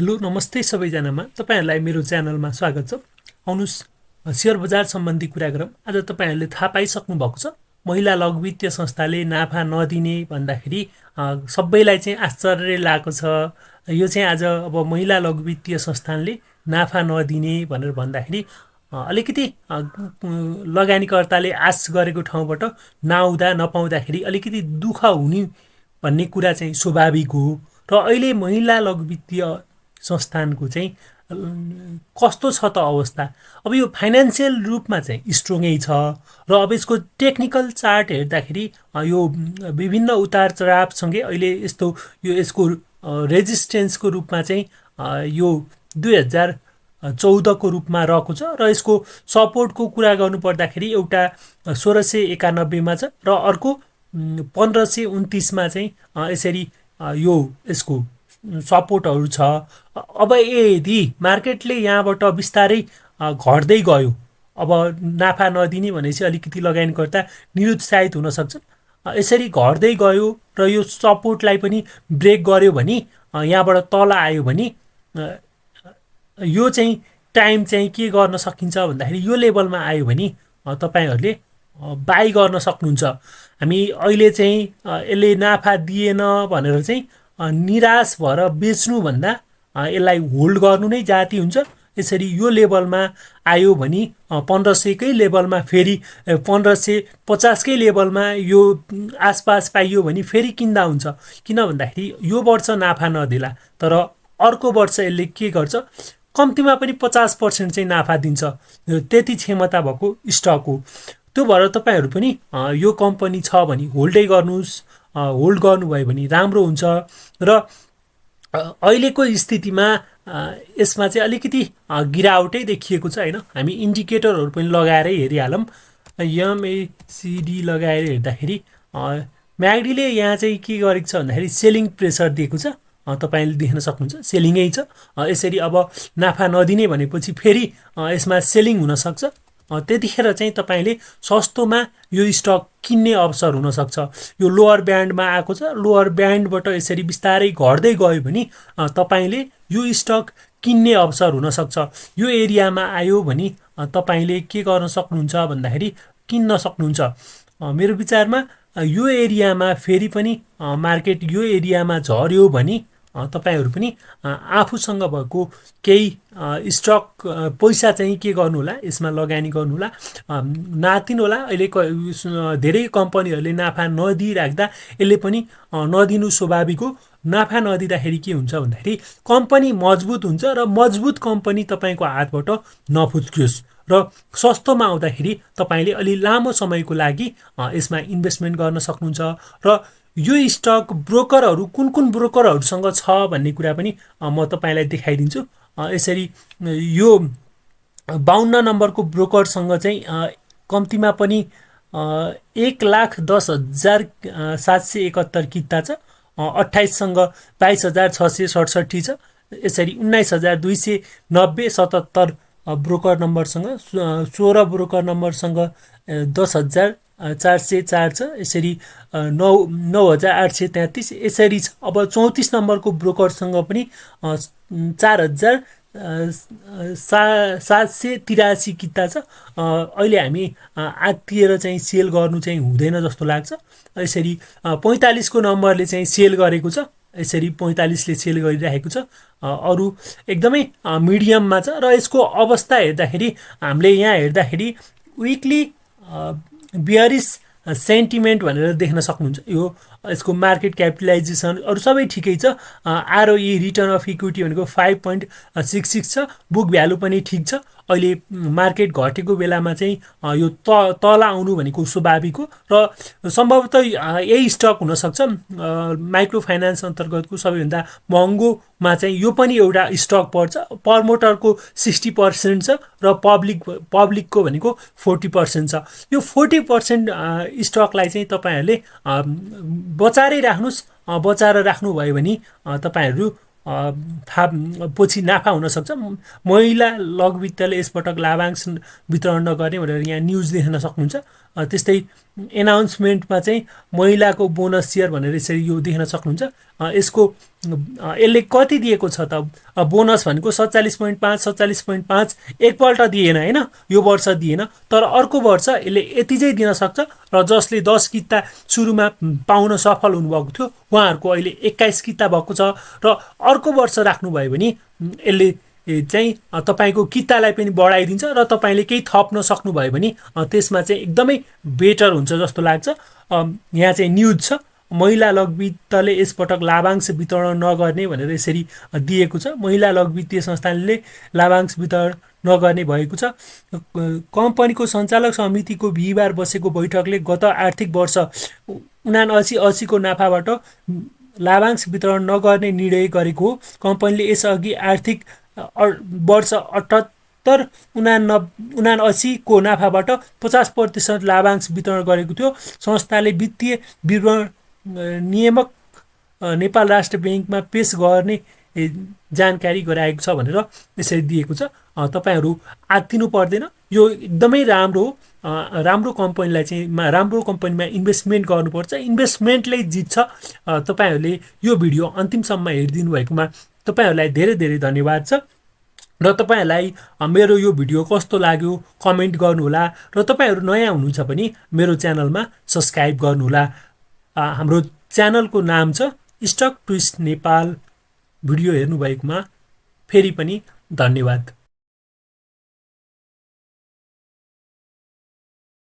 Hello नमस्ते सबैजनामा तपाईहरुलाई मेरो च्यानलमा स्वागत छ। आउनुस् शेयर बजार सम्बन्धी कुरा गरौँ। आज तपाईहरुले थाहा पाइसक्नु भएको छ महिला लघु वित्तीय संस्थाले नाफा नदिने भन्दाखेरि सबैलाई चाहिँ आश्चर्य लागेको छ। यो चाहिँ आज अब महिला लघु वित्तीय संस्थानले नाफा नदिने भनेर भन्दाखेरि अलिकति लगानीकर्ताले आश गरेको ठाउँबाट नआउँदा नपाउँदाखेरि अलिकति दुःख हुने भन्ने कुरा चाहिँ स्वाभाविक हो। र अहिले महिला लघु वित्तीय संस्थानको चाहिँ कस्तो छ त अवस्था। अब यो फाइनान्शियल रूपमा चाहिँ स्ट्रङै छ र अब यसको टेक्निकल चार्ट हेर्दाखेरि यो विभिन्न उतार चढावसँगै अहिले यसको रेजिस्टेन्सको रूपमा चाहिँ यो 2014 को रूपमा रहेको छ र यसको सपोर्टको कुरा गर्नुपर्दाखेरि एउटा 1691 मा छ र अर्को 1529 मा चाहिँ यसरी यो यसको सपोर्टहरु छ। अब यदि मार्केटले यहाँबाट बिस्तारै घट्दै गयो, अब नाफा नदिने भनेपछि अलिकति लगानीकर्ता निरुत्साहित हुन सक्छन्। यसरी घट्दै गयो र यो सपोर्टलाई पनि ब्रेक गर्यो भने यहाँबाट तल आयो भने यो चाहिँ टाइम चाहिँ के गर्न सकिन्छ भन्दाखेरि यो लेभलमा आयो भने तपाईहरुले बाइ गर्न सक्नुहुन्छ। हामी अहिले चाहिँ यसले नाफा दिएन भनेर चाहिँ निराश भएर बेच्नु भन्दा यसलाई होल्ड गर्नु नै जाति हुन्छ। यसरी यो लेभलमा आयो भने 1500 कै लेभलमा फेरि 1550 कै लेभलमा यो आसपास पाइयो भने फेरि किन्दा हुन्छ। किन भन्दाखेरि यो वर्ष नाफा नदिला तर अर्को वर्ष यसले के गर्छ, कम्तीमा पनि 50% चाहिँ नाफा दिन्छ। त्यति क्षमता भएको स्टक हो। त्यो भएर तपाईहरु पनि यो कम्पनी छ भने होल्डै गर्नुस्। होल्ड गर्नुभयो भने राम्रो हुन्छ। र अहिलेको स्थितिमा यसमा चाहिँ अलिकति गिरावटै देखिएको छ हैन। हामी इन्डिकेटरहरु पनि लगाएरै हेरिहालौं। एमएसीडी लगाएर हेर्दाखेरि म्यागडीले यहाँ चाहिँ के गरेको छ भन्दाखेरि सेलिङ प्रेसर दिएको छ। तपाईले देख्न सक्नुहुन्छ सेलिङै छ। यसरी अब नाफा नदिने भनेपछि फेरि यसमा सेलिङ हुन सक्छ। त्यतिखेर चाहिँ तपाईले सस्तोमा यो स्टक किन्ने अवसर हुन सक्छ। यो लोअर ब्यान्डमा आएको छ। लोअर ब्यान्डबाट यसरी बिस्तारै घट्दै गयो भने तपाईले यो स्टक किन्ने अवसर हुन सक्छ। यो एरियामा आयो भने तपाईले के गर्न सक्नुहुन्छ भन्दाखेरि किन्न सक्नुहुन्छ। मेरो विचारमा यो एरियामा फेरि पनि मार्केट यो एरियामा झर्यो भने तपाईहरु पनि आफूसँग भएको केही स्टक पैसा चाहिँ के गर्नु होला, यसमा लगानी गर्नु होला, नातिनु होला। अहिले धेरै कम्पनीहरुले नाफा नदिइराख्दा यसले पनि नदिनु स्वाभाविक हो। नाफा नदिँदाखेरि के हुन्छ भन्दाखेरि कम्पनी मजबुत हुन्छ र मजबुत कम्पनी तपाईको हातबाट नफुत्कियोस् र सस्तोमा आउँदाखेरि तपाईले अलि लामो समयको लागि यसमा इन्भेस्टमेन्ट गर्न सक्नुहुन्छ। र यो स्टक ब्रोकरहरु कुन ब्रोकरहरुसँग छ भन्ने कुरा पनि म तपाईलाई देखाइदिन्छु। यसरी यो 52 नम्बरको ब्रोकरसँग चाहिँ कम्तीमा पनि 1,10,771 किता छ। 28 सँग 22,667 छ। यसरी 19,290 77 ब्रोकर नम्बरसँग 16 ब्रोकर नम्बरसँग 10,404 छ। यसरी 9,833 यसरी छ। अब 34 नम्बरको ब्रोकरसँग पनि 4,783 किता छ। अहिले हामी आत्तिएर चाहिँ सेल गर्नु चाहिँ हुँदैन जस्तो लाग्छ। यसरी 45 को नम्बरले चाहिँ सेल गरेको छ। यसरी 45 ले सेल गरिरहेको छ। अरु एकदमै मिडियममा छ र यसको अवस्था हेर्दाखेरि हामीले यहाँ हेर्दाखेरि विकली बियरिश सेन्टिमेन्ट भनेर देख्न सक्नुहुन्छ। यो यसको मार्केट क्यापिटलाइजेसन अरु सबै ठिकै छ। आरओई रिटर्न अफ इक्विटी भनेको 5.66 छ। बुक भ्यालु पनि ठीक छ। अहिले मार्केट घटेको बेलामा चाहिँ यो तल आउनु भनेको स्वाभाविक हो र सम्भवतः यही स्टक हुन सक्छ। माइक्रो फाइनान्स अन्तर्गतको सबैभन्दा महँगोमा चाहिँ यो पनि एउटा स्टक पर्छ। प्रमोटरको 60% छ र पब्लिकको भनेको 40% छ। यो 40% स्टकलाई चाहिँ तपाईहरुले बचारै राख्नुस्। बचाएर राख्नु भयो भने तपाईहरु पछि नाफा हुन सक्छ। महिला लघु वित्तले यसपटक लाभांश वितरण नगर्ने भनेर यहाँ न्यूज देख्न सक्नुहुन्छ। त्यस्तै एनाउन्समेन्टमा चाहिँ महिलाको बोनस सेयर भनेर यसरी यो देख्न सक्नुहुन्छ। यसको यसले कति दिएको छ त? बोनस भनेको 47.5 47.5 एकपल्ट दिएन होइन, यो वर्ष दिएन, तर अर्को वर्ष यसले यति चाहिँ दिन सक्छ। र जसले 10 किता सुरुमा पाउन सफल हुनुभएको थियो उहाँहरूको अहिले 21 किता भएको छ। र अर्को वर्ष राख्नुभयो भने यसले चाहिँ तपाईँको कितालाई पनि बढाइदिन्छ र तपाईँले केही थप्न सक्नुभयो भने त्यसमा चाहिँ एकदमै बेटर हुन्छ जस्तो लाग्छ। यहाँ चाहिँ न्युज छ, महिला लघुवित्तले यसपटक लाभांश वितरण नगर्ने भनेर यसरी दिएको छ। महिला लघुवित्तीय संस्थानले लाभांश वितरण नगर्ने भएको छ। कम्पनीको सञ्चालक समितिको बिहिबार बसेको बैठकले गत आर्थिक वर्ष 7980 को नाफाबाट लाभांश वितरण नगर्ने निर्णय गरेको हो। कम्पनीले यसअघि आर्थिक वर्ष 78-79 को नाफाबाट 50% लाभांश वितरण गरेको थियो। संस्थाले वित्तीय विवरण नियामक नेपाल राष्ट्र ब्याङ्कमा पेश गर्ने जानकारी गराएको छ भनेर यसरी दिएको छ। तपाईँहरू आत्तिनु पर्दैन, यो एकदमै राम्रो हो। राम्रो कम्पनीलाई चाहिँ राम्रो कम्पनीमा इन्भेस्टमेन्ट गर्नुपर्छ, इन्भेस्टमेन्टले जित्छ। तपाईँहरूले यो भिडियो अन्तिमसम्म हेरिदिनु भएकोमा तपाईँहरूलाई धेरै धेरै धन्यवाद छ। र तपाईँहरूलाई मेरो यो भिडियो कस्तो लाग्यो कमेन्ट गर्नुहोला। र तपाईँहरू नयाँ हुनुहुन्छ भने मेरो च्यानलमा सब्सक्राइब गर्नुहोला। हाम्रो च्यानलको नाम छ स्टक ट्विस्ट नेपाल। भिडियो हेर्नुभएकोमा फेरि पनि धन्यवाद।